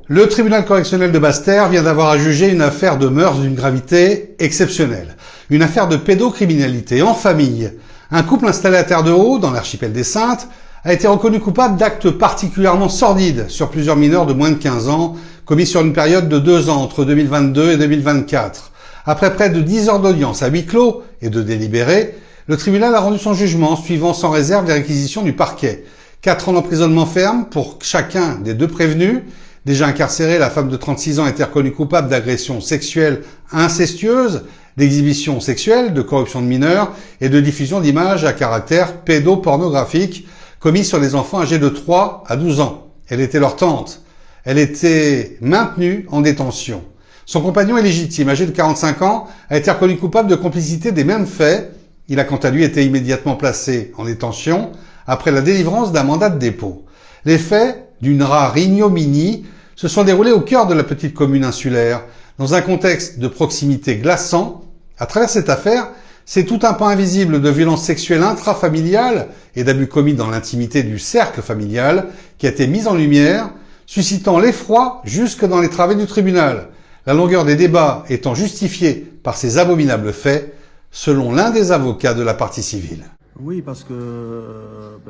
Le tribunal correctionnel de Basse-Terre vient d'avoir à juger une affaire de mœurs d'une gravité exceptionnelle. Une affaire de pédocriminalité en famille. Un couple installé à Terre-de-Haut, dans l'archipel des Saintes, a été reconnu coupable d'actes particulièrement sordides sur plusieurs mineurs de moins de 15 ans, commis sur une période de 2 ans, entre 2022 et 2024. Après près de 10 heures d'audience à huis clos et de délibéré, le tribunal a rendu son jugement, suivant sans réserve les réquisitions du parquet. 4 ans d'emprisonnement ferme pour chacun des 2 prévenus. Déjà incarcérée, la femme de 36 ans a été reconnue coupable d'agression sexuelle incestueuse, d'exhibition sexuelle, de corruption de mineurs et de diffusion d'images à caractère pédopornographique commises sur les enfants âgés de 3 à 12 ans. Elle était leur tante. Elle était maintenue en détention. Son compagnon illégitime, âgé de 45 ans, a été reconnu coupable de complicité des mêmes faits. Il a quant à lui été immédiatement placé en détention après la délivrance d'un mandat de dépôt. Les faits, d'une rare ignominie, se sont déroulés au cœur de la petite commune insulaire, dans un contexte de proximité glaçant. À travers cette affaire, c'est tout un pan invisible de violences sexuelles intrafamiliales et d'abus commis dans l'intimité du cercle familial qui a été mis en lumière, suscitant l'effroi jusque dans les travées du tribunal. La longueur des débats étant justifiée par ces abominables faits, selon l'un des avocats de la partie civile. Oui, parce que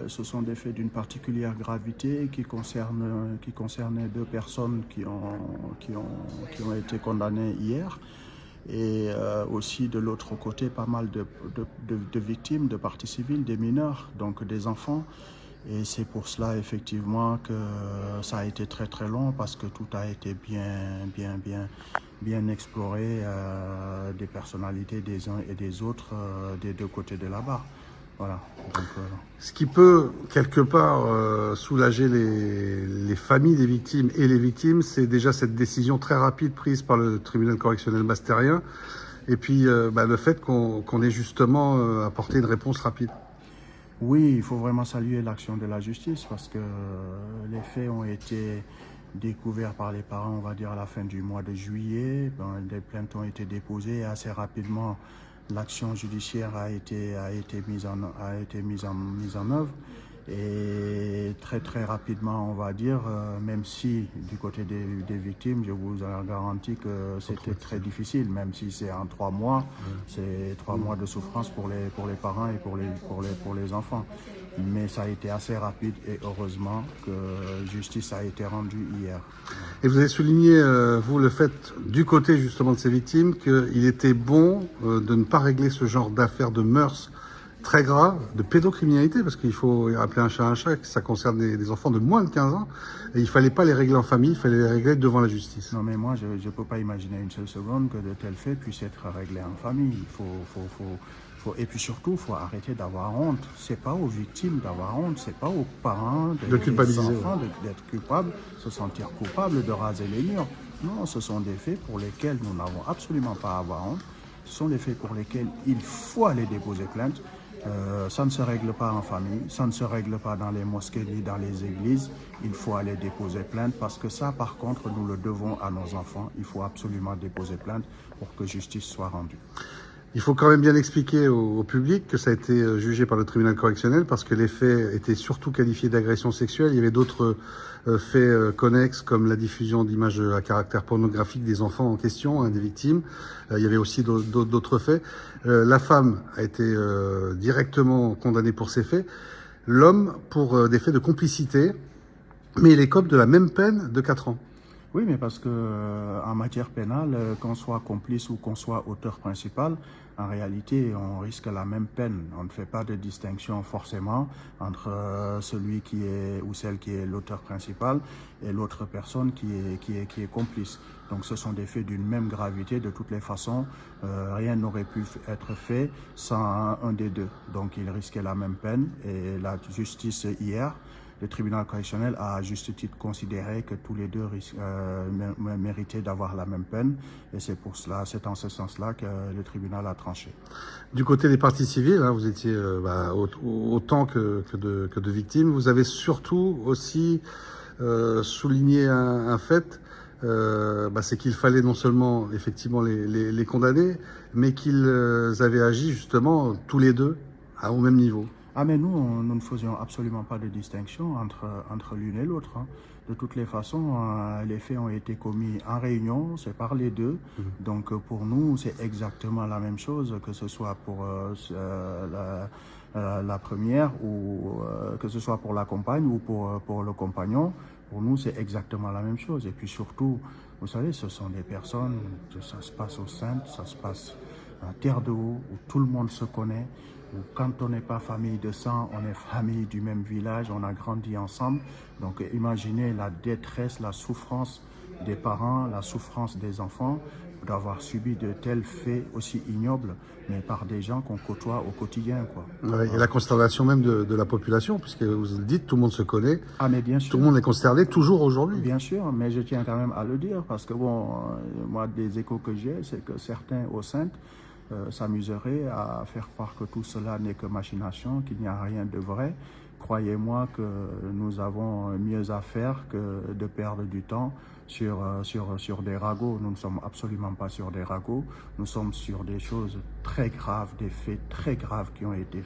ce sont des faits d'une particulière gravité qui concernaient 2 personnes qui ont été condamnées hier. Et aussi de l'autre côté, pas mal de victimes, de parties civiles, des mineurs, donc des enfants. Et c'est pour cela effectivement que ça a été très très long parce que tout a été bien exploré, des personnalités des uns et des autres des 2 côtés de la barre. Voilà. Donc, Ce qui peut, quelque part, soulager les familles des victimes et les victimes, c'est déjà cette décision très rapide prise par le tribunal correctionnel basse-terrien, et puis le fait qu'on ait justement apporté une réponse rapide. oui, il faut vraiment saluer l'action de la justice parce que les faits ont été découverts par les parents, on va dire, à la fin du mois de juillet. Des plaintes ont été déposées et assez rapidement, l'action judiciaire a été mise en œuvre. Et très très rapidement, on va dire, même si du côté des victimes, je vous garantis que c'était très difficile, même si c'est en 3 mois, c'est 3 mois de souffrance pour les parents et pour les enfants. Mais ça a été assez rapide et heureusement que justice a été rendue hier. Et vous avez souligné, vous, le fait, du côté justement de ces victimes, qu'il était bon de ne pas régler ce genre d'affaires de mœurs très grave, de pédocriminalité, parce qu'il faut appeler un chat, que ça concerne des enfants de moins de 15 ans, et il fallait pas les régler en famille, il fallait les régler devant la justice. Non mais moi, je ne peux pas imaginer une seule seconde que de tels faits puissent être réglés en famille. Et puis surtout, il faut arrêter d'avoir honte. C'est pas aux victimes d'avoir honte, c'est pas aux parents De culpabiliser, des enfants d'être coupables, se sentir coupables de raser les murs. Non, ce sont des faits pour lesquels nous n'avons absolument pas à avoir honte. Ce sont des faits pour lesquels il faut aller déposer plainte. Ça ne se règle pas en famille, ça ne se règle pas dans les mosquées ni dans les églises. Il faut aller déposer plainte parce que ça, par contre, nous le devons à nos enfants. Il faut absolument déposer plainte pour que justice soit rendue. Il faut quand même bien expliquer au public que ça a été jugé par le tribunal correctionnel parce que les faits étaient surtout qualifiés d'agression sexuelle. Il y avait d'autres faits connexes comme la diffusion d'images à caractère pornographique des enfants en question, des victimes. Il y avait aussi d'autres faits. La femme a été directement condamnée pour ces faits. L'homme pour des faits de complicité, mais il écope de la même peine de 4 ans. Oui, mais parce que en matière pénale, qu'on soit complice ou qu'on soit auteur principal, en réalité, on risque la même peine. On ne fait pas de distinction forcément entre celui qui est ou celle qui est l'auteur principal et l'autre personne qui est complice. Donc, ce sont des faits d'une même gravité. De toutes les façons, rien n'aurait pu être fait sans un des 2. Donc, il risquait la même peine. Et la justice hier, le tribunal correctionnel a à juste titre considéré que tous les 2 méritaient d'avoir la même peine. Et c'est en ce sens-là que le tribunal a tranché. Du côté des parties civiles, vous étiez autant que de victimes. Vous avez surtout aussi souligné un fait, c'est qu'il fallait non seulement effectivement les condamner, mais qu'ils avaient agi justement tous les 2 au même niveau. Ah mais nous ne faisions absolument pas de distinction entre l'une et l'autre. De toutes les façons, les faits ont été commis en réunion, c'est par les deux. Donc pour nous, c'est exactement la même chose, que ce soit pour la première ou que ce soit pour la compagne ou pour le compagnon. Pour nous, c'est exactement la même chose. Et puis surtout, vous savez, ce sont des personnes, ça se passe au Saintes, ça se passe à Terre de Haut, où tout le monde se connaît. Quand on n'est pas famille de sang, on est famille du même village, on a grandi ensemble. Donc imaginez la détresse, la souffrance des parents, la souffrance des enfants d'avoir subi de tels faits aussi ignobles, mais par des gens qu'on côtoie au quotidien, quoi. Ouais, et la consternation même de la population, puisque vous le dites, tout le monde se connaît. Ah mais bien sûr. Tout le monde est consterné, toujours aujourd'hui. Bien sûr, mais je tiens quand même à le dire, parce que bon, moi, des échos que j'ai, c'est que certains au Saintes s'amuseraient à faire croire que tout cela n'est que machination, qu'il n'y a rien de vrai. Croyez-moi que nous avons mieux à faire que de perdre du temps sur des ragots. Nous ne sommes absolument pas sur des ragots. Nous sommes sur des choses très graves, des faits très graves qui ont été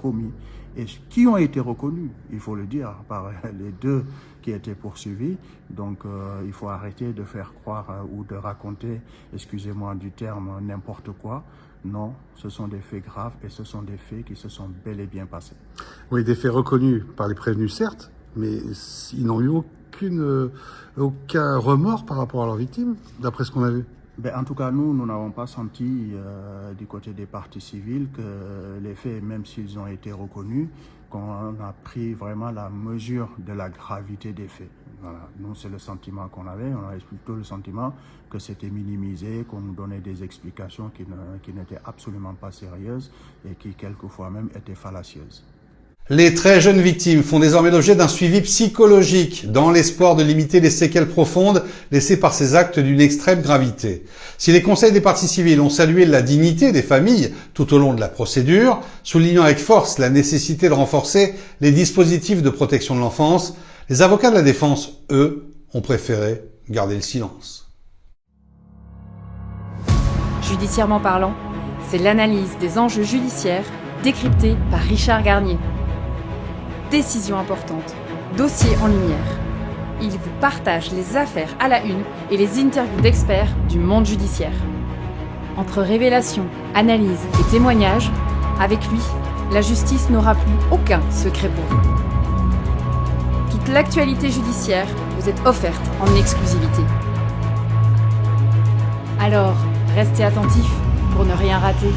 commis et qui ont été reconnus, il faut le dire, par les deux qui étaient poursuivis. Donc il faut arrêter de faire croire ou de raconter, excusez-moi du terme, n'importe quoi. Non, ce sont des faits graves et ce sont des faits qui se sont bel et bien passés. Oui, des faits reconnus par les prévenus, certes, mais ils n'ont eu aucun remords par rapport à leurs victimes, d'après ce qu'on a vu. Ben, en tout cas, nous n'avons pas senti du côté des parties civiles que les faits, même s'ils ont été reconnus, qu'on a pris vraiment la mesure de la gravité des faits. Voilà. Nous, c'est le sentiment qu'on avait. On avait plutôt le sentiment que c'était minimisé, qu'on nous donnait des explications qui n'étaient absolument pas sérieuses et qui, quelquefois même, étaient fallacieuses. Les très jeunes victimes font désormais l'objet d'un suivi psychologique dans l'espoir de limiter les séquelles profondes laissées par ces actes d'une extrême gravité. Si les conseils des parties civiles ont salué la dignité des familles tout au long de la procédure, soulignant avec force la nécessité de renforcer les dispositifs de protection de l'enfance, les avocats de la défense, eux, ont préféré garder le silence. Judiciairement parlant, c'est l'analyse des enjeux judiciaires décryptée par Richard Garnier. Décision importante, dossier en lumière. Il vous partage les affaires à la une et les interviews d'experts du monde judiciaire. Entre révélations, analyses et témoignages, avec lui, la justice n'aura plus aucun secret pour vous. Toute l'actualité judiciaire vous est offerte en exclusivité. Alors, restez attentifs pour ne rien rater.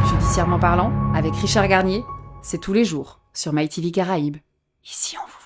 Judiciairement parlant, avec Richard Garnier, c'est tous les jours sur MyTV Caraïbes. Ici, on vous